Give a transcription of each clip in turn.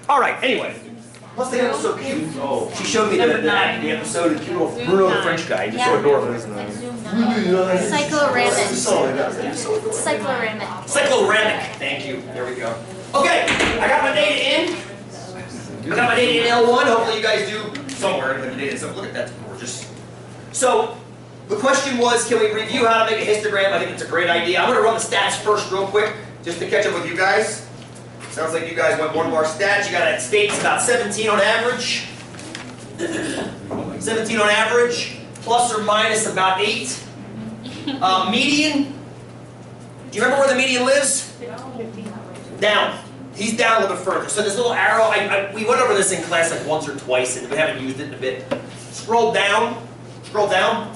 All right, anyway. Plus they look so cute. Oh, she showed me the episode of cute little Bruno the French guy. Just so adorable. Cycloramic. Cycloramic. Cycloramic. Thank you. There we go. Okay, I got my data in. I got my data in L1. Hopefully you guys do somewhere in the data. So look at that, gorgeous. So the question was, can we review how to make a histogram? I think it's a great idea. I'm going to run the stats first real quick, just to catch up with you guys. Sounds like you guys went one of our stats. You got at states about 17 on average. 17 on average, plus or minus about 8. Median. Do you remember where the median lives? Down. He's down a little bit further. So this little arrow, we went over this in class like once or twice, and we haven't used it in a bit. Scroll down. Scroll down.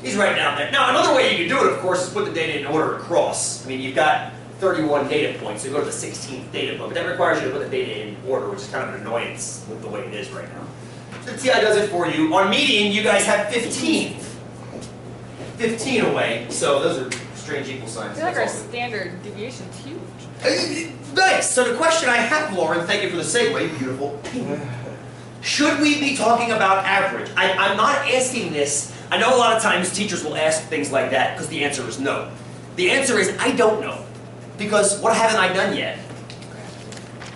He's right down there. Now, another way you can do it, of course, is put the data in order across. I mean, you've got 31 data points, so you go to the 16th data point, but that requires you to put the data in order, which is kind of an annoyance with the way it is right now. So TI does it for you. On median, you guys have 15. 15 away, so those are strange equal signs. I feel like our standard deviation's huge. Nice! So the question I have, Lauren, thank you for the segue, beautiful. Should we be talking about average? I'm not asking this. I know a lot of times teachers will ask things like that because the answer is no. The answer is I don't know. Because what haven't I done yet?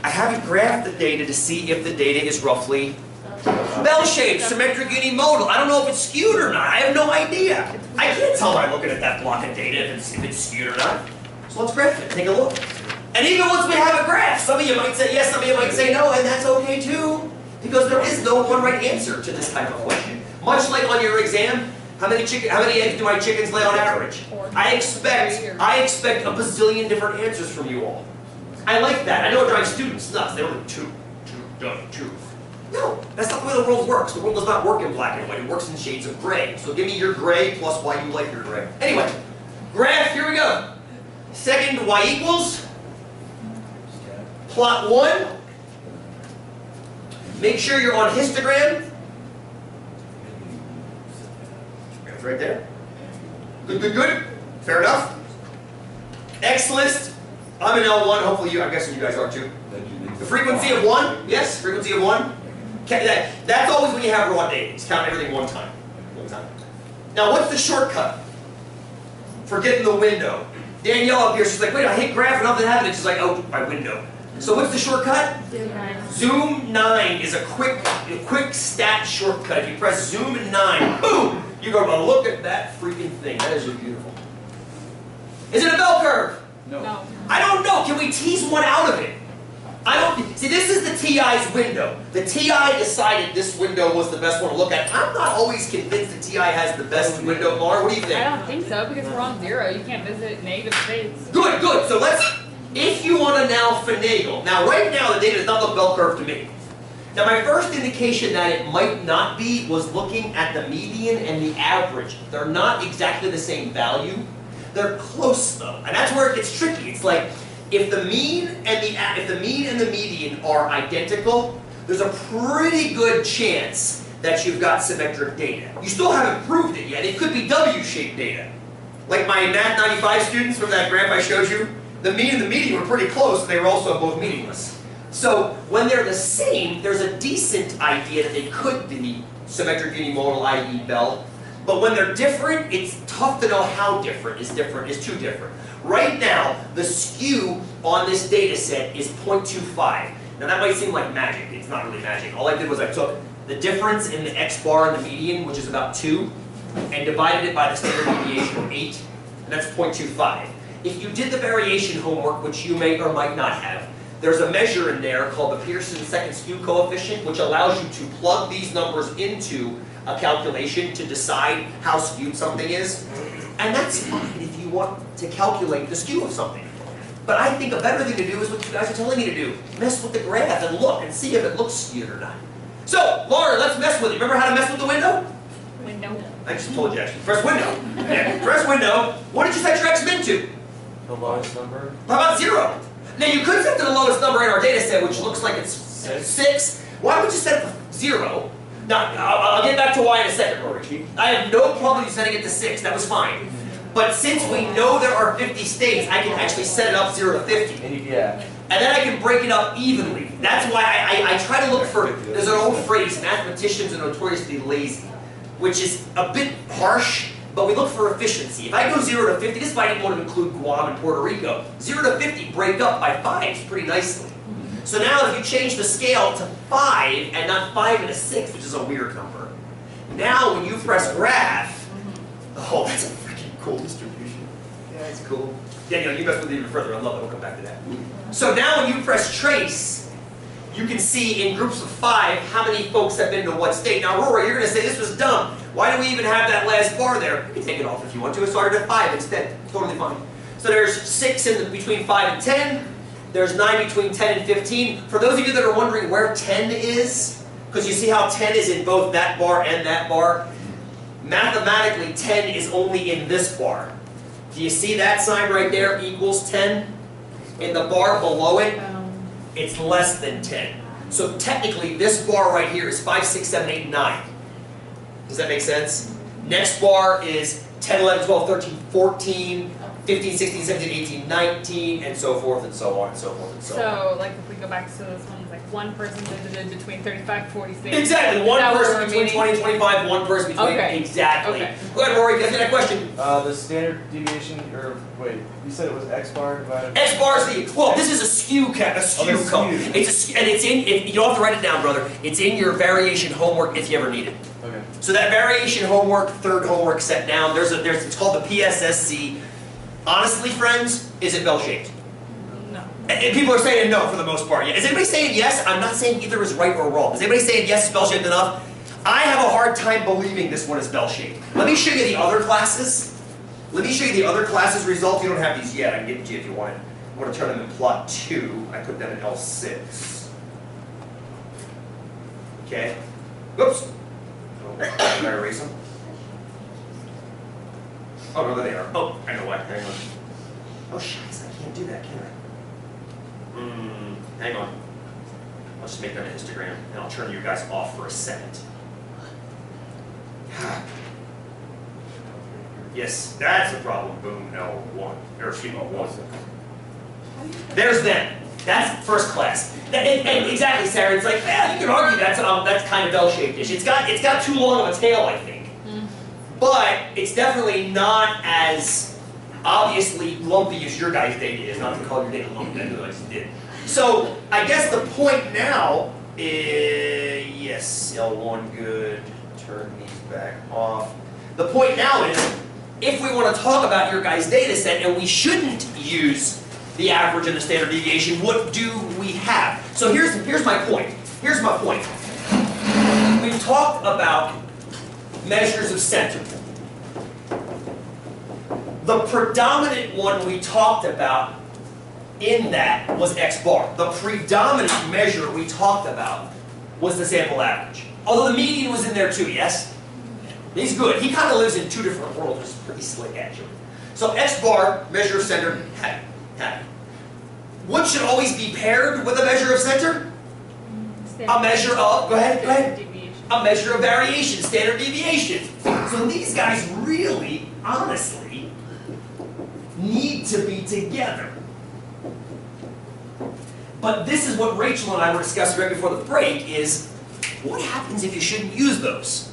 I haven't graphed the data to see if the data is roughly bell-shaped, symmetric, unimodal. I don't know if it's skewed or not. I have no idea. I can't tell by looking at that block of data if it's skewed or not. So let's graph it. Take a look. And even once we have a graph, some of you might say yes, some of you might say no, and that's okay too. Because there is no one right answer to this type of question. Much like on your exam, how many eggs do my chickens lay on average? I expect a bazillion different answers from you all. I like that. I know it drives students nuts. They don't do two. No, that's not the way the world works. The world does not work in black and white. It works in shades of gray. So give me your gray plus why you like your gray. Anyway, graph, here we go. Second, y equals. Plot 1. Make sure you're on histogram. It's right there. Good, good, good. Fair enough. X list. I'm in L1. Hopefully I'm guessing you guys are too. The frequency of 1. Yes, frequency of 1. That's always when you have raw data. Just count everything one time. Now, what's the shortcut for getting the window? Danielle up here, she's like, wait, I hit graph and nothing happened. She's like, oh, my window. So what's the shortcut? Zoom 9. Zoom 9 is a quick stat shortcut. If you press Zoom 9, boom, you go, oh, look at that freaking thing. That is just beautiful. Is it a bell curve? No. I don't know. Can we tease one out of it? I don't. See, this is the TI's window. The TI decided this window was the best one to look at. I'm not always convinced the TI has the best window. Laura, what do you think? I don't think so, because we're on 0. You can't visit negative states. Good, good. So let's, if you want to now finagle. Now, right now, the data does not look bell curve to me. Now, my first indication that it might not be was looking at the median and the average. They're not exactly the same value. They're close, though. And that's where it gets tricky. It's like, if the mean and the median are identical, there's a pretty good chance that you've got symmetric data. You still haven't proved it yet. It could be W-shaped data. Like my Math 95 students from that graph I showed you, the mean and the median were pretty close, and they were also both meaningless. So when they're the same, there's a decent idea that they could be symmetric unimodal, i.e. bell. But when they're different, it's tough to know how different is too different. Right now, the skew on this data set is 0.25. Now that might seem like magic. It's not really magic. All I did was I took the difference in the x bar and the median, which is about 2, and divided it by the standard deviation of 8, and that's 0.25. If you did the variation homework, which you may or might not have, there's a measure in there called the Pearson second skew coefficient, which allows you to plug these numbers into a calculation to decide how skewed something is. And that's fine if you want to calculate the skew of something. But I think a better thing to do is what you guys are telling me to do. Mess with the graph and look and see if it looks skewed or not. So, Laura, let's mess with it. Remember how to mess with the window? Window. I just told you actually. Press window. Yeah, press window. What did you set your x min to? The lowest number? How about 0? Now you could set to the lowest number in our data set, which looks like it's 6. Why would you set it to 0? Now, I'll get back to y in a second, Rory. I have no problem with you setting it to 6. That was fine. But since we know there are 50 states, I can actually set it up 0 to 50. Yeah. And then I can break it up evenly. That's why I try to look for, there's an old phrase, mathematicians are notoriously lazy, which is a bit harsh, but we look for efficiency. If I go 0 to 50, this is why I didn't want to include Guam and Puerto Rico. 0 to 50 break up by 5s pretty nicely. So now if you change the scale to 5 and not 5 and a 6, which is a weird number, now when you press graph, oh, that's a freaking cool distribution. Yeah, it's cool. Daniel, you best believe it further. I love it. We'll come back to that. So now when you press trace, you can see in groups of 5 how many folks have been to what state. Now, Rory, you're going to say this was dumb. Why do we even have that last bar there? You can take it off if you want to. It started at 5 instead. Totally fine. So there's 6 in between 5 and 10. There's 9 between 10 and 15. For those of you that are wondering where 10 is, because you see how 10 is in both that bar and that bar, mathematically 10 is only in this bar. Do you see that sign right there, equals 10? In the bar below it, it's less than 10. So technically, this bar right here is 5, 6, 7, 8, 9. Does that make sense? Next bar is 10, 11, 12, 13, 14, 15, 16, 17, 18, 19, and so forth and so on and so forth and so on. So, like, if we go back to this one, it's like one person visited between 35 and 46. Exactly, one person between 20 and 25, one person between, exactly. Okay. Go ahead, Rory, get that question. The standard deviation, or wait, you said it was X bar divided? X bar is the, well, this is a skew code. It's and it's in, you don't have to write it down, brother. It's in your variation homework if you ever need it. Okay. So that variation homework, third homework set down, it's called the PSSC. Honestly, friends, is it bell-shaped? No. And people are saying no for the most part. Is anybody saying yes? I'm not saying either is right or wrong. Is anybody saying yes, it's bell-shaped enough? I have a hard time believing this one is bell-shaped. Let me show you the other classes. Let me show you the other classes' results. You don't have these yet. I can give them to you if you want it. I want to turn them in plot 2. I put them in L6. Okay. Whoops. Oh, did I erase them? Oh, no, there they are. Oh, I know why. Hang on. Oh, shucks, I can't do that, can I? Hang on. I'll just make that an histogram, and I'll turn you guys off for a second. Yes, that's the problem. Boom, L1. Or excuse me, 1. There's them. That's first class. And exactly, Sarah. It's like, yeah, you can argue that's kind of bell-shaped-ish. It's got too long of a tail, I think. But it's definitely not as obviously lumpy as your guys' data is. Not to call your data lumpy, I know I just did. So I guess the point now is, yes, L1 good. Turn these back off. The point now is, if we want to talk about your guys' data set and we shouldn't use the average and the standard deviation, what do we have? So here's my point. Here's my point. We've talked about measures of center. The predominant one we talked about in that was X bar. The predominant measure we talked about was the sample average. Although the median was in there too, yes? He's good. He kind of lives in 2 different worlds, which is pretty slick actually. So X bar, measure of center, happy. What should always be paired with a measure of center? A measure of, go ahead. A measure of variation, standard deviation. So these guys really, honestly, need to be together. But this is what Rachel and I were discussing right before the break is, what happens if you shouldn't use those?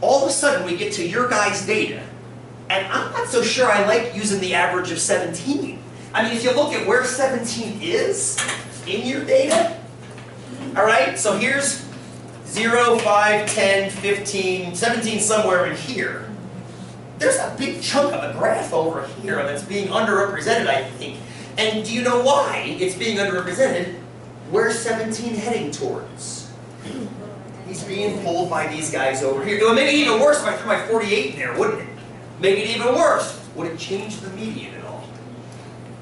All of a sudden we get to your guys' data, and I'm not so sure I like using the average of 17. I mean, if you look at where 17 is in your data, all right, so here's 0, 5, 10, 15, 17 somewhere in here. There's a big chunk of the graph over here that's being underrepresented, I think. And do you know why it's being underrepresented? Where's 17 heading towards? He's being pulled by these guys over here. It would make it even worse if I threw my 48 in there, wouldn't it? Make it even worse. Would it change the median at all?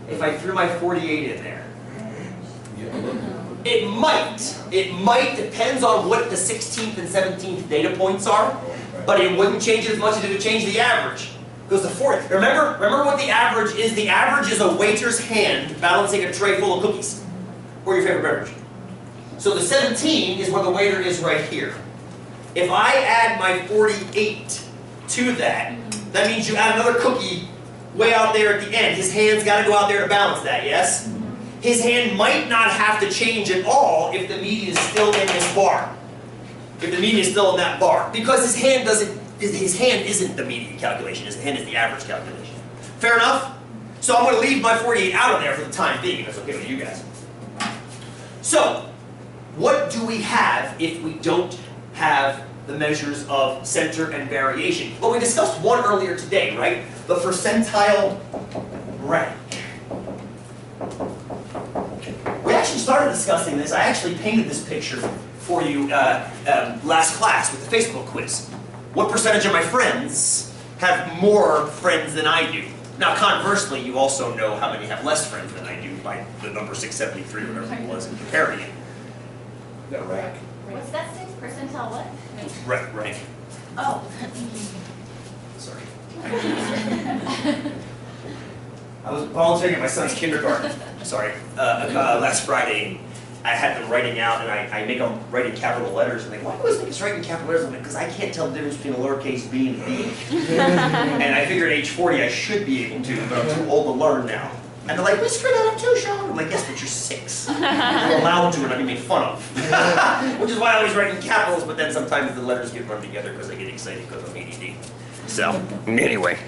If I threw my 48 in there? It might. It might, depends on what the 16th and 17th data points are, but it wouldn't change as much as it would change the average. Because the 4th, remember what the average is? The average is a waiter's hand balancing a tray full of cookies, or your favorite beverage. So the 17 is where the waiter is right here. If I add my 48 to that, that means you add another cookie way out there at the end. His hand's got to go out there to balance that, yes? His hand might not have to change at all if the median is still in this bar. If the median is still in that bar. Because his hand isn't the median calculation, his hand is the average calculation. Fair enough? So I'm going to leave my 48 out of there for the time being, if that's okay with you guys. So, what do we have if we don't have the measures of center and variation? Well, we discussed one earlier today, right? The percentile rank. We actually started discussing this. I actually painted this picture for you last class with the Facebook quiz. What percentage of my friends have more friends than I do? Now, conversely, you also know how many have less friends than I do by the number 673, whatever it was, and comparing it. No, rank. What's that 6 percentile what? Rank. Oh. Sorry. I was volunteering at my son's kindergarten, sorry, last Friday. I had them writing out, and I make them write in capital letters, and they go, why do you always make us write in capital letters? I'm like, because I can't tell the difference between a lowercase b and a b. And I figured at age 40 I should be able to, but I'm too old to learn now. And they're like, we screwed that up too, Sean. I'm like, yes, but you're 6. You're allowed to, and I'm being made fun of. Which is why I always write in capitals, but then sometimes the letters get run together because I get excited because I'm ADD. So, anyway.